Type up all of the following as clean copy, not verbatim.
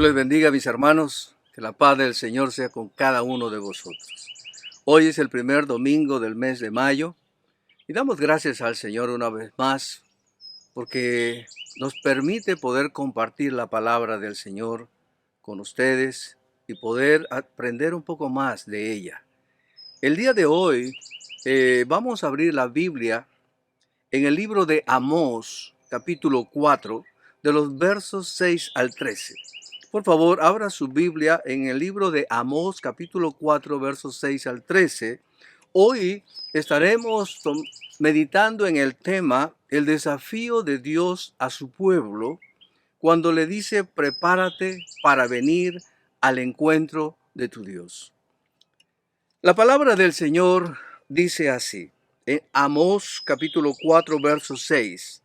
les bendiga, mis hermanos, que la paz del Señor sea con cada uno de vosotros. Hoy es el primer domingo del mes de mayo y damos gracias al Señor una vez más porque nos permite poder compartir la palabra del Señor con ustedes y poder aprender un poco más de ella. El día de hoy vamos a abrir la Biblia en el libro de Amós, capítulo 4, de los versos 6 al 13. Por favor, abra su Biblia en el libro de Amós, capítulo 4, versos 6 al 13. Hoy estaremos meditando en el tema, el desafío de Dios a su pueblo, cuando le dice, prepárate para venir al encuentro de tu Dios. La palabra del Señor dice así, en Amós, capítulo 4, verso 6.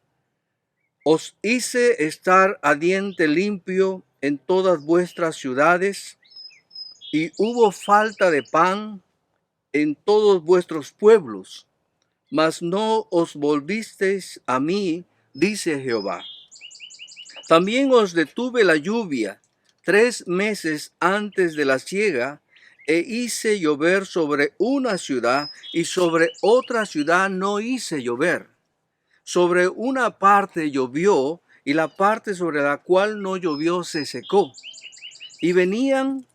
Os hice estar a diente limpio en todas vuestras ciudades, y hubo falta de pan en todos vuestros pueblos, mas no os volvisteis a mí, dice Jehová. También os detuve la lluvia 3 meses antes de la siega, e hice llover sobre una ciudad, y sobre otra ciudad no hice llover. Sobre una parte llovió, y la parte sobre la cual no llovió se secó. Y venían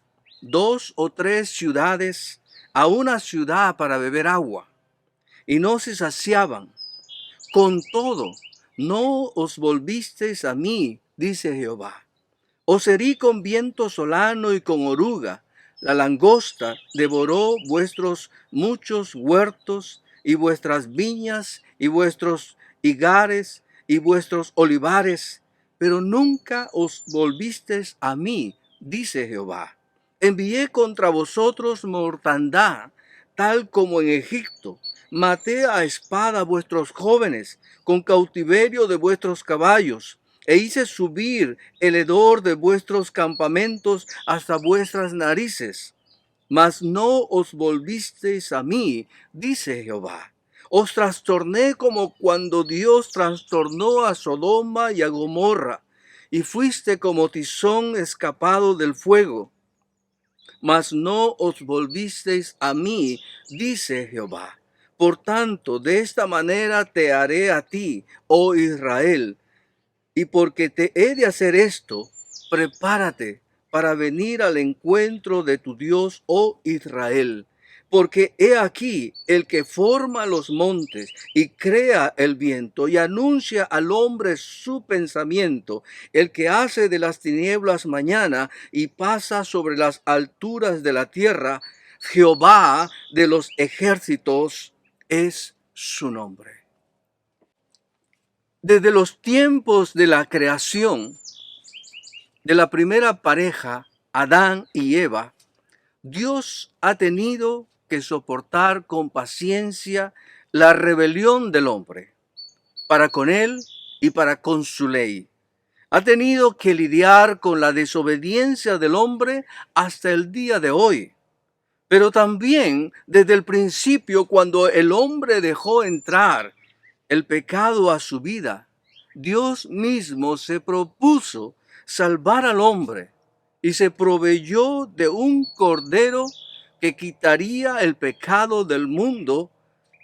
2 o 3 ciudades a una ciudad para beber agua, y no se saciaban. Con todo, no os volvisteis a mí, dice Jehová. Os herí con viento solano y con oruga. La langosta devoró vuestros muchos huertos, y vuestras viñas, y vuestros higares, y vuestros olivares, pero nunca os volvisteis a mí, dice Jehová. Envié contra vosotros mortandad, tal como en Egipto. Maté a espada a vuestros jóvenes, con cautiverio de vuestros caballos, e hice subir el hedor de vuestros campamentos hasta vuestras narices. Mas no os volvisteis a mí, dice Jehová. Os trastorné como cuando Dios trastornó a Sodoma y a Gomorra, y fuiste como tizón escapado del fuego. Mas no os volvisteis a mí, dice Jehová. Por tanto, de esta manera te haré a ti, oh Israel. Y porque te he de hacer esto, prepárate para venir al encuentro de tu Dios, oh Israel. Porque he aquí el que forma los montes y crea el viento y anuncia al hombre su pensamiento, el que hace de las tinieblas mañana y pasa sobre las alturas de la tierra, Jehová de los ejércitos es su nombre. Desde los tiempos de la creación de la primera pareja, Adán y Eva, Dios ha tenido que soportar con paciencia la rebelión del hombre para con él y para con su ley. Ha tenido que lidiar con la desobediencia del hombre hasta el día de hoy. Pero también desde el principio, cuando el hombre dejó entrar el pecado a su vida, Dios mismo se propuso salvar al hombre y se proveyó de un cordero que quitaría el pecado del mundo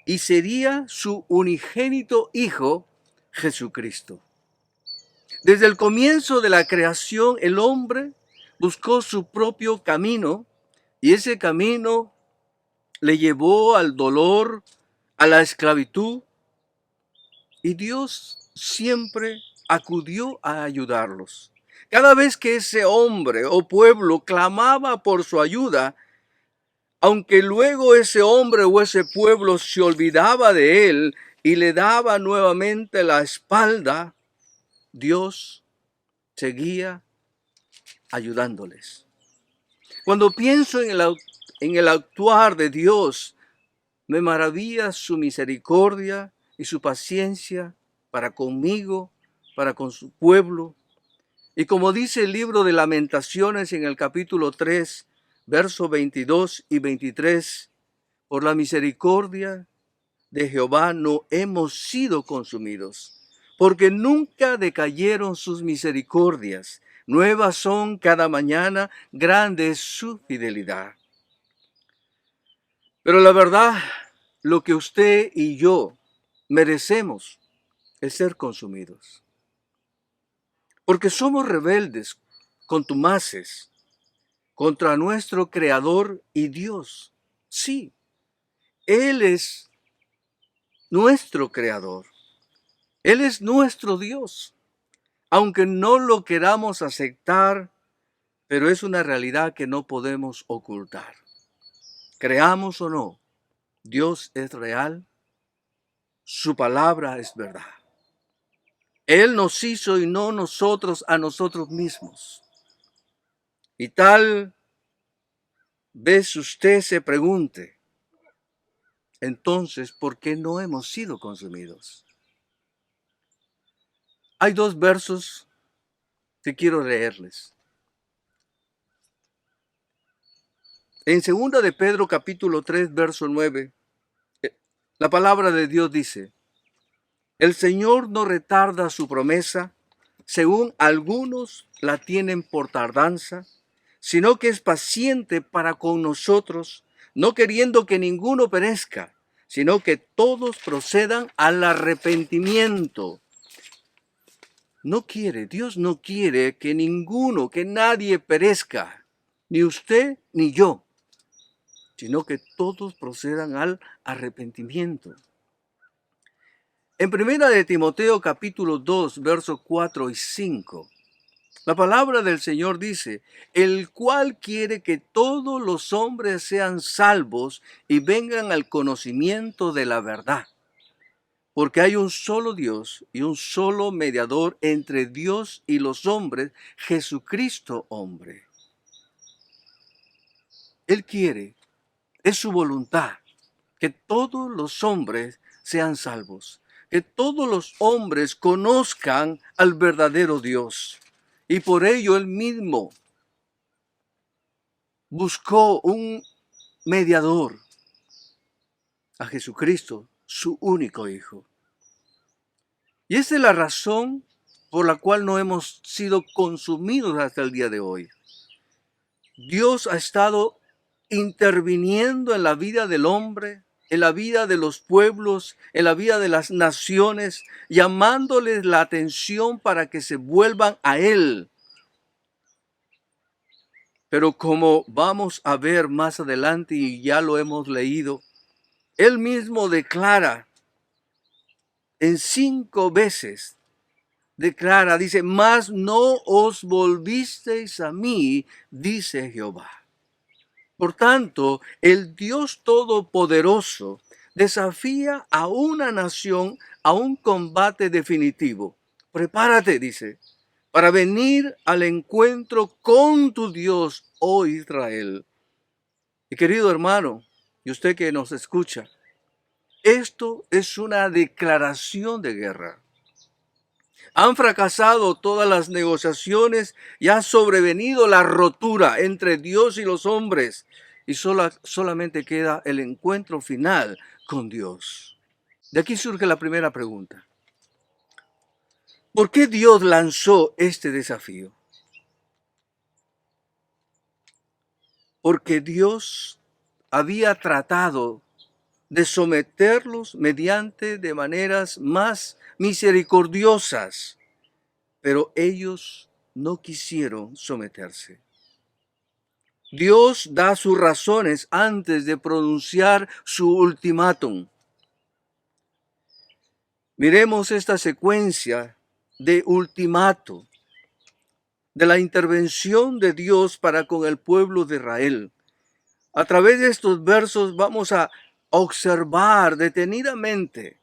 y sería su unigénito Hijo, Jesucristo. Desde el comienzo de la creación, el hombre buscó su propio camino, y ese camino le llevó al dolor, a la esclavitud, y Dios siempre acudió a ayudarlos. Cada vez que ese hombre o pueblo clamaba por su ayuda, aunque luego ese hombre o ese pueblo se olvidaba de él y le daba nuevamente la espalda, Dios seguía ayudándoles. Cuando pienso en el actuar de Dios, me maravilla su misericordia y su paciencia para conmigo, para con su pueblo. Y como dice el libro de Lamentaciones en el capítulo 3, versos 22 y 23, por la misericordia de Jehová no hemos sido consumidos, porque nunca decayeron sus misericordias, Nuevas son cada mañana, grande es su fidelidad. Pero la verdad, lo que usted y yo merecemos es ser consumidos. Porque somos rebeldes, contumaces, contra nuestro Creador y Dios. Sí, Él es nuestro Creador. Él es nuestro Dios. Aunque no lo queramos aceptar, pero es una realidad que no podemos ocultar. Creamos o no, Dios es real, su palabra es verdad. Él nos hizo y no nosotros a nosotros mismos. Y tal vez usted se pregunte, entonces, ¿por qué no hemos sido consumidos? Hay dos versos que quiero leerles. En 2 de Pedro capítulo 3, verso 9, la palabra de Dios dice, el Señor no retarda su promesa, según algunos la tienen por tardanza, sino que es paciente para con nosotros, no queriendo que ninguno perezca, sino que todos procedan al arrepentimiento. Dios no quiere que ninguno, que nadie perezca, ni usted ni yo, sino que todos procedan al arrepentimiento. En 1 de Timoteo capítulo 2, versos 4 y 5, la palabra del Señor dice, el cual quiere que todos los hombres sean salvos y vengan al conocimiento de la verdad. Porque hay un solo Dios y un solo mediador entre Dios y los hombres, Jesucristo hombre. Él quiere, es su voluntad, que todos los hombres sean salvos, que todos los hombres conozcan al verdadero Dios. Y por ello Él mismo buscó un mediador, a Jesucristo, su único Hijo. Y esa es la razón por la cual no hemos sido consumidos hasta el día de hoy. Dios ha estado interviniendo en la vida del hombre, en la vida de los pueblos, en la vida de las naciones, llamándoles la atención para que se vuelvan a Él. Pero como vamos a ver más adelante y ya lo hemos leído, Él mismo declara en 5 veces, dice, mas no os volvisteis a mí, dice Jehová. Por tanto, el Dios Todopoderoso desafía a una nación a un combate definitivo. Prepárate, dice, para venir al encuentro con tu Dios, oh Israel. Y querido hermano, y usted que nos escucha, esto es una declaración de guerra. Han fracasado todas las negociaciones y ha sobrevenido la rotura entre Dios y los hombres. Y solamente queda el encuentro final con Dios. De aquí surge la primera pregunta. ¿Por qué Dios lanzó este desafío? Porque Dios había tratado de someterlos mediante de maneras más misericordiosas, pero ellos no quisieron someterse. Dios da sus razones antes de pronunciar su ultimátum. Miremos esta secuencia de ultimato, de la intervención de Dios para con el pueblo de Israel. A través de estos versos vamos a observar detenidamente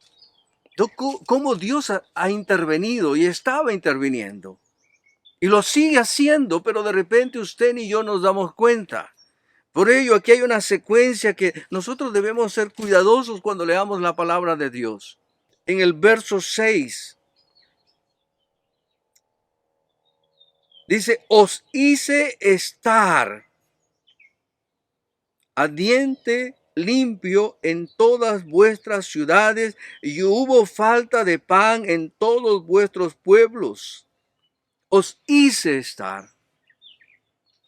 cómo Dios ha intervenido y estaba interviniendo. Y lo sigue haciendo, pero de repente usted ni yo nos damos cuenta. Por ello, aquí hay una secuencia que nosotros debemos ser cuidadosos cuando leamos la palabra de Dios. En el verso 6, dice, os hice estar a diente limpio en todas vuestras ciudades, y hubo falta de pan en todos vuestros pueblos. os hice estar.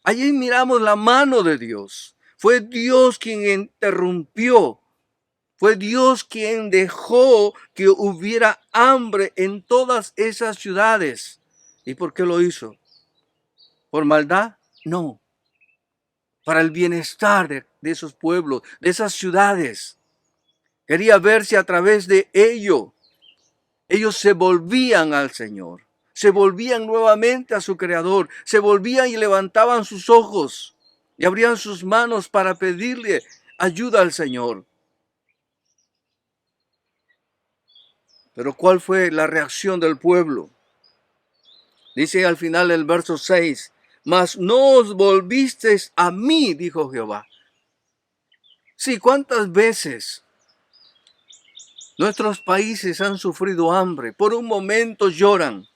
Allí miramos la mano de Dios. Fue Dios quien interrumpió. Fue Dios quien dejó que hubiera hambre en todas esas ciudades. ¿Y por qué lo hizo? ¿Por maldad? No. Para el bienestar de esos pueblos, de esas ciudades. Quería ver si a través de ellos se volvían al Señor. Se volvían nuevamente a su Creador. Se volvían y levantaban sus ojos y abrían sus manos para pedirle ayuda al Señor. Pero ¿cuál fue la reacción del pueblo? Dice al final del verso 6, mas no os volvisteis a mí, dijo Jehová. Sí, ¿cuántas veces nuestros países han sufrido hambre? Por un momento lloran.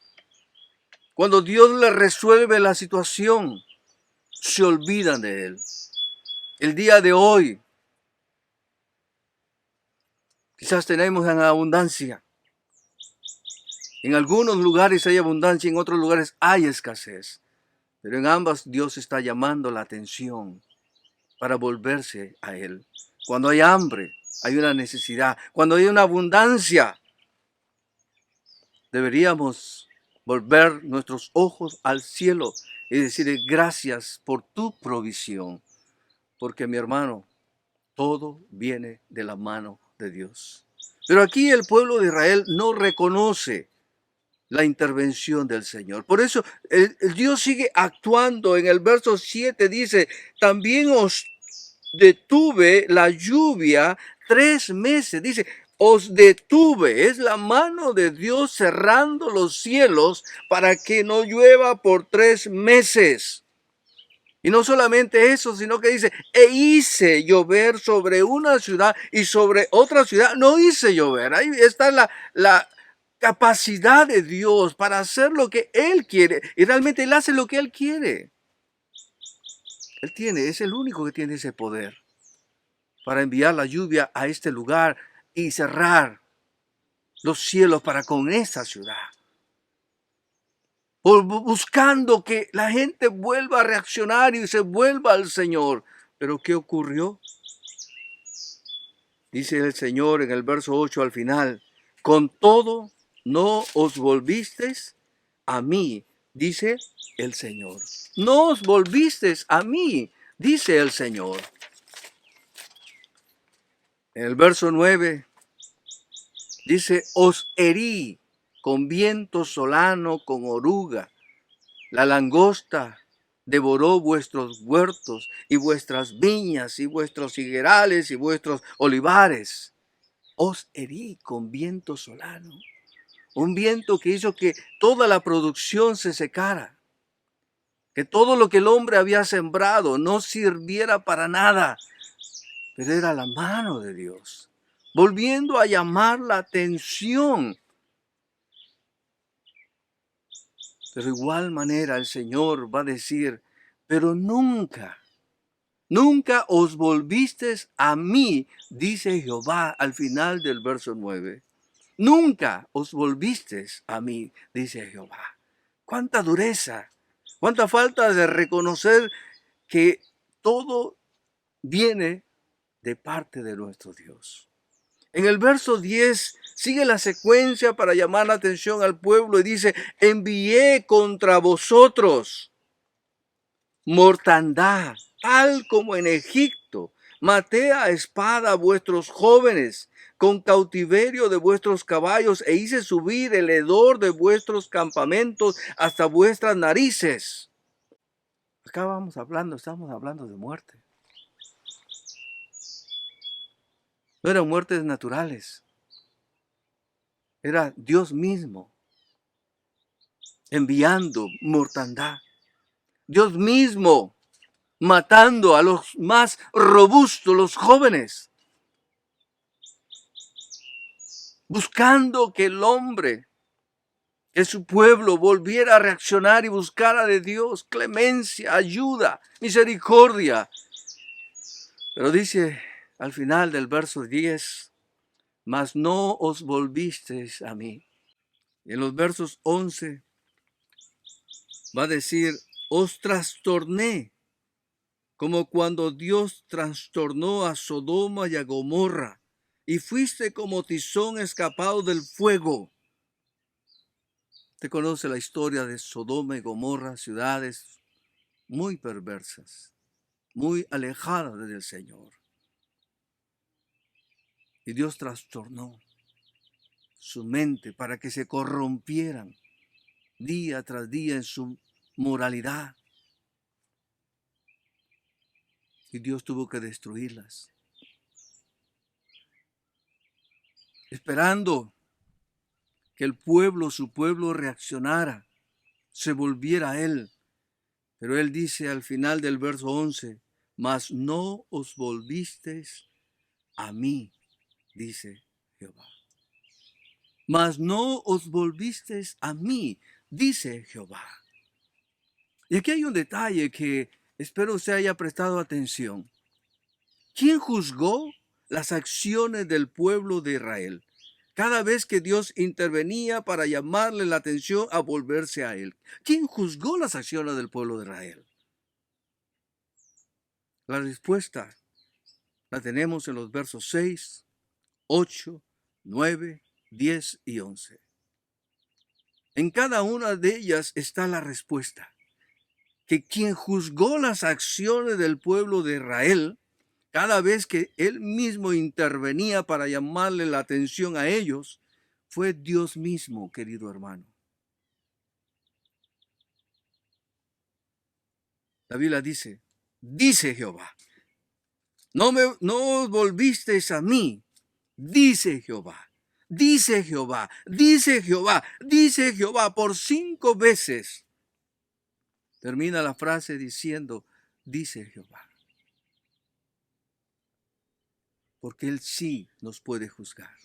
Cuando Dios les resuelve la situación, se olvidan de Él. El día de hoy, quizás tenemos en abundancia. En algunos lugares hay abundancia, en otros lugares hay escasez. Pero en ambas Dios está llamando la atención para volverse a Él. Cuando hay hambre, hay una necesidad. Cuando hay una abundancia, deberíamos volver nuestros ojos al cielo y decirle gracias por tu provisión. Porque mi hermano, todo viene de la mano de Dios. Pero aquí el pueblo de Israel no reconoce la intervención del Señor. Por eso el Dios sigue actuando. En el verso 7 dice, también os detuve la lluvia 3 meses. Dice, os detuve. Es la mano de Dios cerrando los cielos para que no llueva por 3 meses. Y no solamente eso, sino que dice, e hice llover sobre una ciudad y sobre otra ciudad no hice llover. Ahí está la capacidad de Dios para hacer lo que Él quiere. Y realmente Él hace lo que Él quiere. Es el único que tiene ese poder para enviar la lluvia a este lugar y cerrar los cielos para con esta ciudad. Buscando que la gente vuelva a reaccionar y se vuelva al Señor. Pero ¿qué ocurrió? Dice el Señor en el verso 8 al final, con todo no os volvisteis a mí, dice el Señor. No os volvisteis a mí, dice el Señor. En el verso 9 dice, os herí con viento solano, con oruga. La langosta devoró vuestros huertos y vuestras viñas y vuestros higuerales y vuestros olivares. Os herí con viento solano. Un viento que hizo que toda la producción se secara. Que todo lo que el hombre había sembrado no sirviera para nada. Pero era la mano de Dios, volviendo a llamar la atención. Pero de igual manera el Señor va a decir, pero nunca os volvisteis a mí, dice Jehová al final del verso 9. Nunca os volvisteis a mí, dice Jehová. Cuánta dureza, cuánta falta de reconocer que todo viene de parte de nuestro Dios. En el verso 10 sigue la secuencia para llamar la atención al pueblo y dice, envié contra vosotros mortandad, tal como en Egipto. Maté a espada a vuestros jóvenes, con cautiverio de vuestros caballos, e hice subir el hedor de vuestros campamentos hasta vuestras narices. Acá estamos hablando de muerte. No eran muertes naturales. Era Dios mismo enviando mortandad. Dios mismo matando a los más robustos, los jóvenes. Buscando que el hombre, que su pueblo volviera a reaccionar y buscara de Dios clemencia, ayuda, misericordia. Pero dice al final del verso 10, mas no os volvisteis a mí. Y en los versos 11 Va a decir, os trastorné, como cuando Dios trastornó a Sodoma y a Gomorra, y fuiste como tizón escapado del fuego. Usted conoce la historia de Sodoma y Gomorra, ciudades muy perversas, muy alejadas del Señor. Y Dios trastornó su mente para que se corrompieran día tras día en su moralidad. Y Dios tuvo que destruirlas, esperando que el pueblo, su pueblo, reaccionara, se volviera a Él. Pero Él dice al final del verso 11, mas no os volvisteis a mí, dice Jehová. Mas no os volvisteis a mí, dice Jehová. Y aquí hay un detalle que espero usted haya prestado atención. ¿Quién juzgó las acciones del pueblo de Israel? Cada vez que Dios intervenía para llamarle la atención a volverse a Él. ¿Quién juzgó las acciones del pueblo de Israel? La respuesta la tenemos en los versos 6, 8, 9, 10 y 11. En cada una de ellas está la respuesta. Que quien juzgó las acciones del pueblo de Israel, cada vez que él mismo intervenía para llamarle la atención a ellos, fue Dios mismo, querido hermano. La Biblia dice, dice Jehová, no os volvisteis a mí, dice Jehová, dice Jehová, dice Jehová, dice Jehová, por 5 veces. Termina la frase diciendo, dice Jehová. Porque Él sí nos puede juzgar.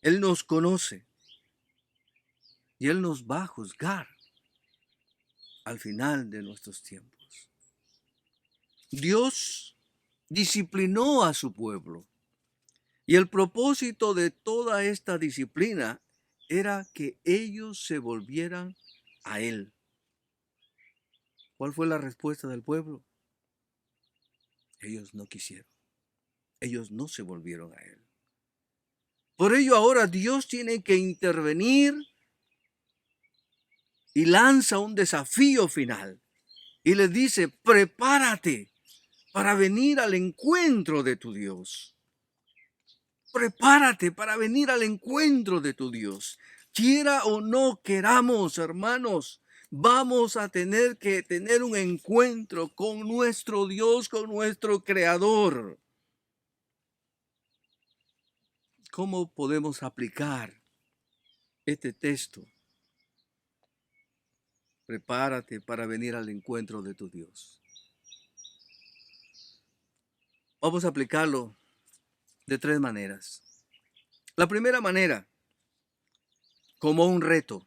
Él nos conoce y Él nos va a juzgar al final de nuestros tiempos. Dios disciplinó a su pueblo y el propósito de toda esta disciplina era que ellos se volvieran a Él. ¿Cuál fue la respuesta del pueblo? Ellos no quisieron. Ellos no se volvieron a Él. Por ello ahora Dios tiene que intervenir y lanza un desafío final. Y les dice, prepárate para venir al encuentro de tu Dios. Prepárate para venir al encuentro de tu Dios. Quiera o no queramos, hermanos, vamos a tener que tener un encuentro con nuestro Dios, con nuestro Creador. ¿Cómo podemos aplicar este texto? Prepárate para venir al encuentro de tu Dios. Vamos a aplicarlo de 3 maneras. La primera manera, como un reto.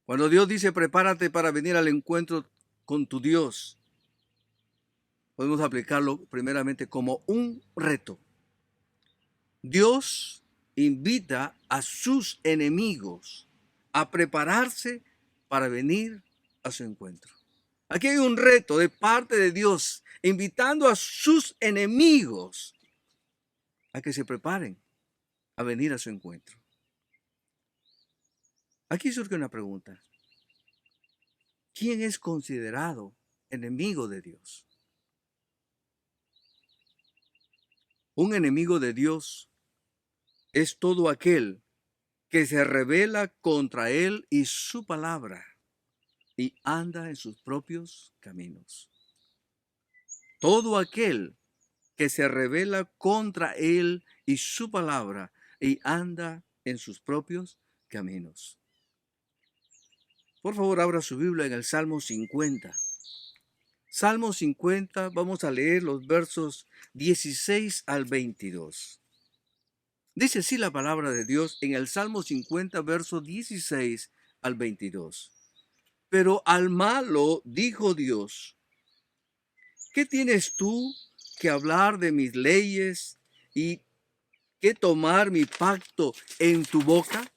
Cuando Dios dice prepárate para venir al encuentro con tu Dios, podemos aplicarlo primeramente como un reto. Dios invita a sus enemigos a prepararse para venir a su encuentro. Aquí hay un reto de parte de Dios, invitando a sus enemigos a que se preparen a venir a su encuentro. Aquí surge una pregunta. ¿Quién es considerado enemigo de Dios? Un enemigo de Dios es todo aquel que se rebela contra Él y su palabra y anda en sus propios caminos. Todo aquel que se rebela contra Él y su palabra y anda en sus propios caminos. Por favor, abra su Biblia en el Salmo 50. Salmo 50, vamos a leer los versos 16 al 22. Dice así la palabra de Dios en el Salmo 50, verso 16 al 22. Pero al malo dijo Dios, ¿qué tienes tú que hablar de mis leyes y que tomar mi pacto en tu boca?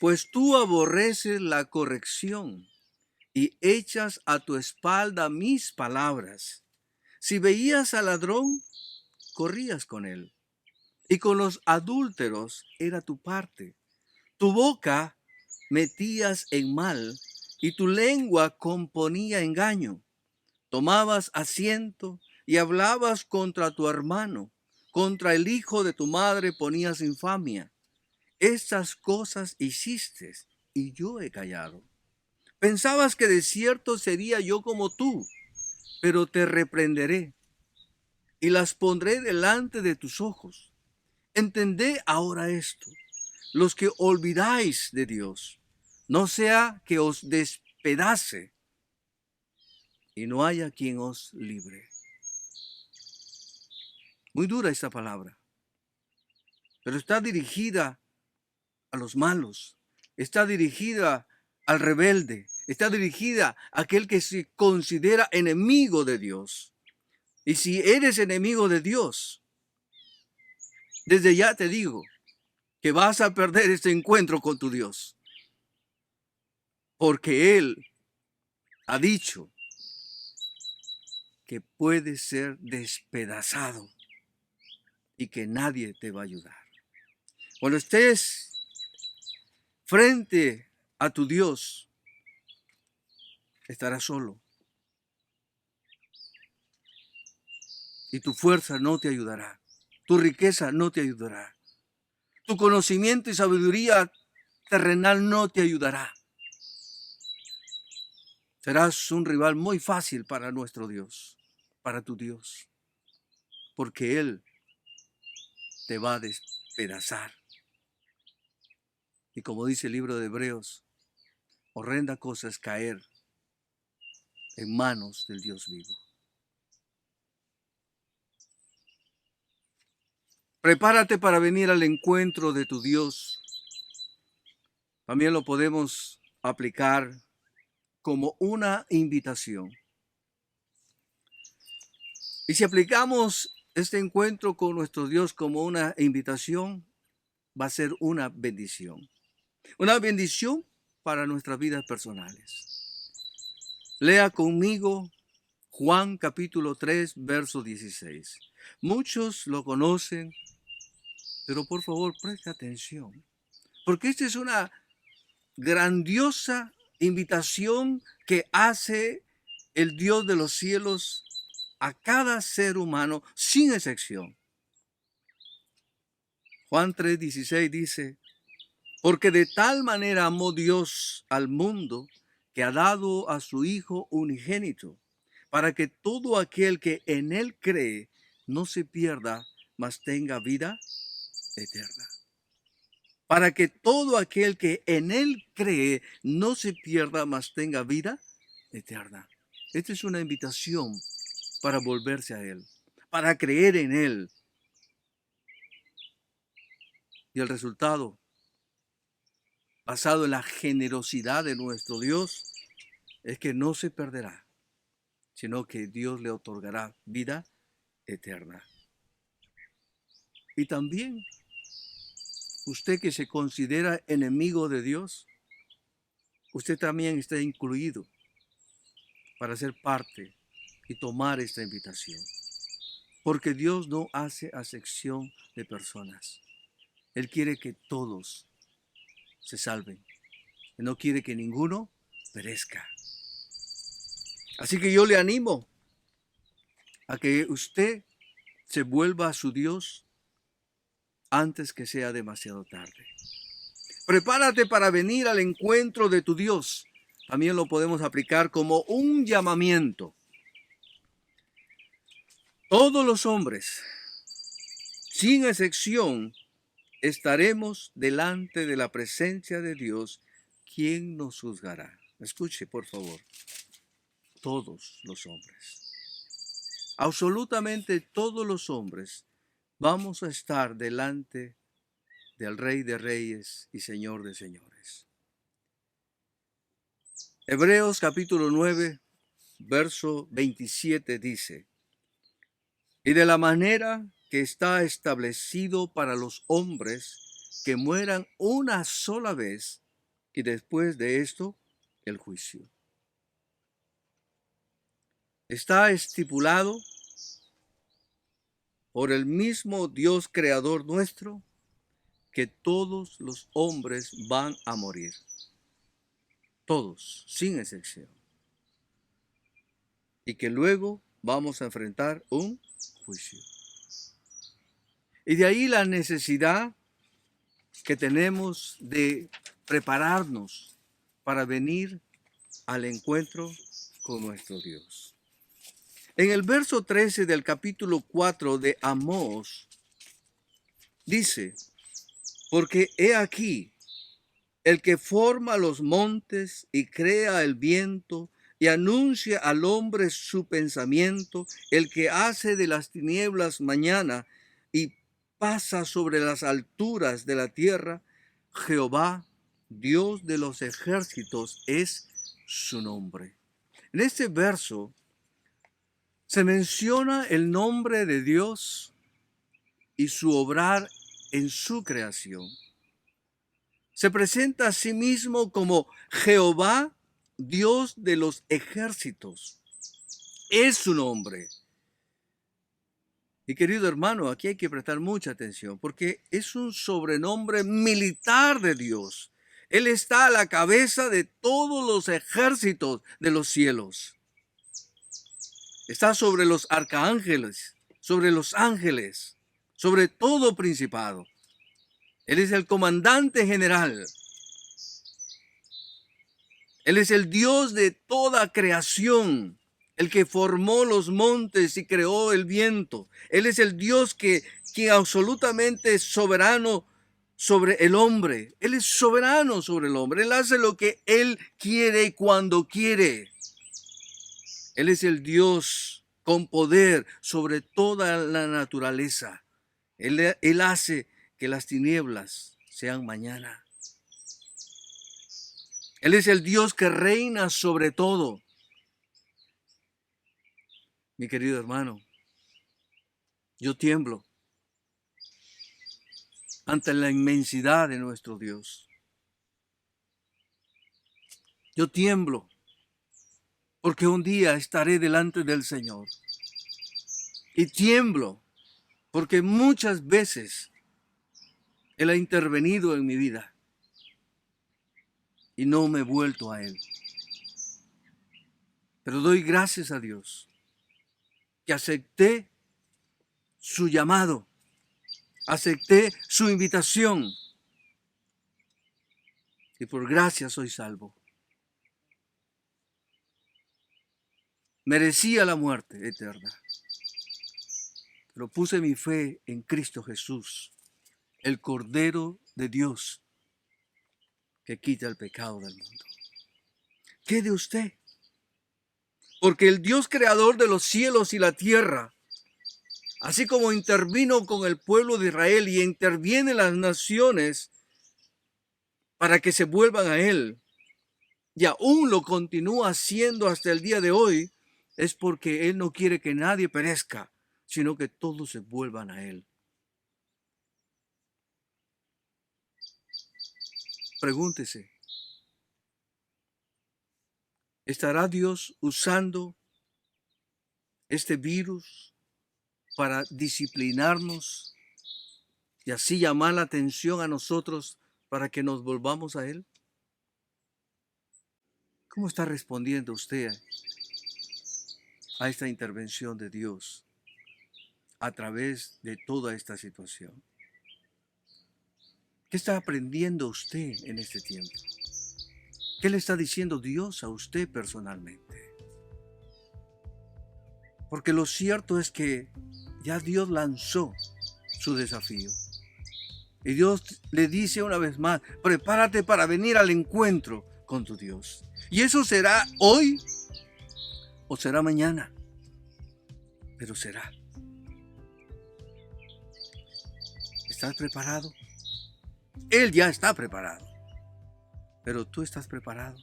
Pues tú aborreces la corrección y echas a tu espalda mis palabras. Si veías al ladrón, corrías con él, y con los adúlteros era tu parte. Tu boca metías en mal, y tu lengua componía engaño. Tomabas asiento y hablabas contra tu hermano, contra el hijo de tu madre ponías infamia. Estas cosas hiciste, y yo he callado. Pensabas que de cierto sería yo como tú, pero te reprenderé y las pondré delante de tus ojos. Entended ahora esto, los que olvidáis de Dios, no sea que os despedace y no haya quien os libre. Muy dura esta palabra, pero está dirigida a los malos, está dirigida al rebelde, está dirigida a aquel que se considera enemigo de Dios. Y si eres enemigo de Dios, desde ya te digo que vas a perder este encuentro con tu Dios, porque Él ha dicho que puedes ser despedazado y que nadie te va a ayudar. Cuando estés frente a tu Dios, estarás solo y tu fuerza no te ayudará, tu riqueza no te ayudará, tu conocimiento y sabiduría terrenal no te ayudará. Serás un rival muy fácil para nuestro Dios, para tu Dios, porque Él te va a despedazar. Y como dice el libro de Hebreos, horrenda cosa es caer en manos del Dios vivo. Prepárate para venir al encuentro de tu Dios. También lo podemos aplicar como una invitación. Y si aplicamos este encuentro con nuestro Dios como una invitación, va a ser una bendición. Una bendición para nuestras vidas personales. Lea conmigo Juan capítulo 3, verso 16. Muchos lo conocen, pero por favor preste atención, porque esta es una grandiosa invitación que hace el Dios de los cielos a cada ser humano sin excepción. Juan 3:16 dice, porque de tal manera amó Dios al mundo que ha dado a su Hijo unigénito, para que todo aquel que en él cree no se pierda, mas tenga vida eterna. Para que todo aquel que en él cree no se pierda, mas tenga vida eterna. Esta es una invitación para volverse a él, para creer en él. Y el resultado, basado en la generosidad de nuestro Dios, es que no se perderá, sino que Dios le otorgará vida eterna. Y también, usted que se considera enemigo de Dios, usted también está incluido para ser parte y tomar esta invitación. Porque Dios no hace acepción de personas. Él quiere que todos se salven. Él no quiere que ninguno perezca. Así que yo le animo a que usted se vuelva a su Dios antes que sea demasiado tarde. Prepárate para venir al encuentro de tu Dios. También lo podemos aplicar como un llamamiento. Todos los hombres, sin excepción, estaremos delante de la presencia de Dios. ¿Quién nos juzgará? Escuche, por favor. Todos los hombres. Absolutamente todos los hombres vamos a estar delante del Rey de Reyes y Señor de Señores. Hebreos capítulo 9, verso 27 dice, y de la manera que está establecido para los hombres que mueran una sola vez, y después de esto, el juicio. Está estipulado por el mismo Dios creador nuestro que todos los hombres van a morir. Todos, sin excepción. Y que luego vamos a enfrentar un juicio. Y de ahí la necesidad que tenemos de prepararnos para venir al encuentro con nuestro Dios. En el verso 13 del capítulo 4 de Amós dice: porque he aquí, el que forma los montes y crea el viento y anuncia al hombre su pensamiento, el que hace de las tinieblas mañana y pasa sobre las alturas de la tierra, Jehová, Dios de los ejércitos, es su nombre. En este verso se menciona el nombre de Dios y su obrar en su creación. Se presenta a sí mismo como Jehová, Dios de los ejércitos. Es su nombre. Y querido hermano, aquí hay que prestar mucha atención porque es un sobrenombre militar de Dios. Él está a la cabeza de todos los ejércitos de los cielos. Está sobre los arcángeles, sobre los ángeles, sobre todo principado. Él es el comandante general. Él es el Dios de toda creación, el que formó los montes y creó el viento. Él es el Dios que absolutamente es soberano sobre el hombre. Él es soberano sobre el hombre. Él hace lo que Él quiere y cuando quiere. Él es el Dios con poder sobre toda la naturaleza. Él hace que las tinieblas sean mañana. Él es el Dios que reina sobre todo. Mi querido hermano, yo tiemblo ante la inmensidad de nuestro Dios. Yo tiemblo porque un día estaré delante del Señor. Y tiemblo porque muchas veces Él ha intervenido en mi vida y no me he vuelto a Él. Pero doy gracias a Dios que acepté su llamado, acepté su invitación y por gracia soy salvo. Merecía la muerte eterna, pero puse mi fe en Cristo Jesús, el Cordero de Dios que quita el pecado del mundo. ¿Qué de usted? Porque el Dios creador de los cielos y la tierra, así como intervino con el pueblo de Israel y interviene en las naciones para que se vuelvan a Él, y aún lo continúa haciendo hasta el día de hoy, es porque Él no quiere que nadie perezca, sino que todos se vuelvan a Él. Pregúntese, ¿estará Dios usando este virus para disciplinarnos y así llamar la atención a nosotros para que nos volvamos a Él? ¿Cómo está respondiendo usted a esta intervención de Dios a través de toda esta situación? ¿Qué está aprendiendo usted en este tiempo? ¿Qué le está diciendo Dios a usted personalmente? Porque lo cierto es que ya Dios lanzó su desafío. Y Dios le dice una vez más, prepárate para venir al encuentro con tu Dios. Y eso será hoy o será mañana, pero será. ¿Estás preparado? Él ya está preparado, pero tú estás preparado.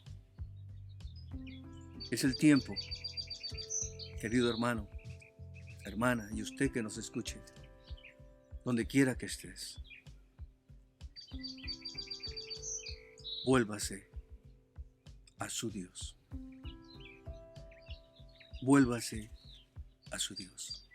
Es el tiempo, querido hermano, hermana, y usted que nos escuche, donde quiera que estés. vuélvase a su Dios. Vuélvase a su Dios.